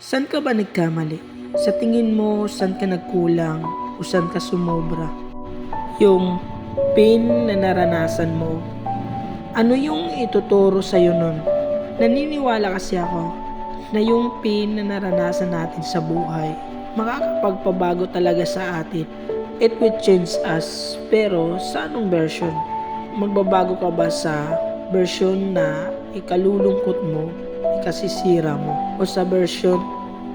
Saan ka ba nagkamali? Sa tingin mo, saan ka nagkulang o saan ka sumobra? Yung pain na naranasan mo, ano yung ituturo sa'yo nun? Naniniwala kasi ako na yung pain na naranasan natin sa buhay, makakapagpabago talaga sa atin. It will change us, pero sa anong version? Magbabago ka ba sa version na ikalulungkot mo, ikasisira mo, o sa version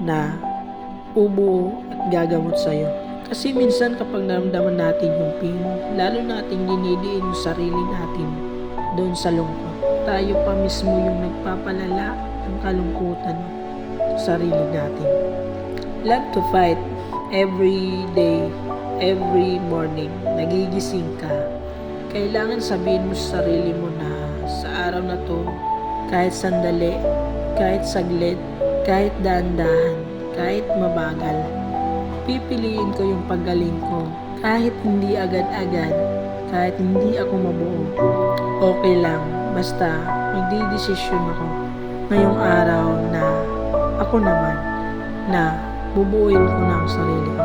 na bubuo at gagamot sa'yo? Kasi minsan kapag naramdaman natin yung pain, lalo nating dinidiin yung sarili natin doon sa lungkot. Tayo pa mismo yung nagpapalala ng kalungkutan sa sarili natin. Love to fight every day, every morning. Nagigising ka. Kailangan sabihin mo sa sarili mo na sa araw na to, kahit sandali, kahit saglit, kahit dahan-dahan, kahit mabagal, pipiliin ko yung paggaling ko. Kahit hindi agad-agad, kahit hindi ako mabuo, okay lang. Basta magdidesisyon ako ngayong araw na ako naman na bubuuin ko na ang sarili ko.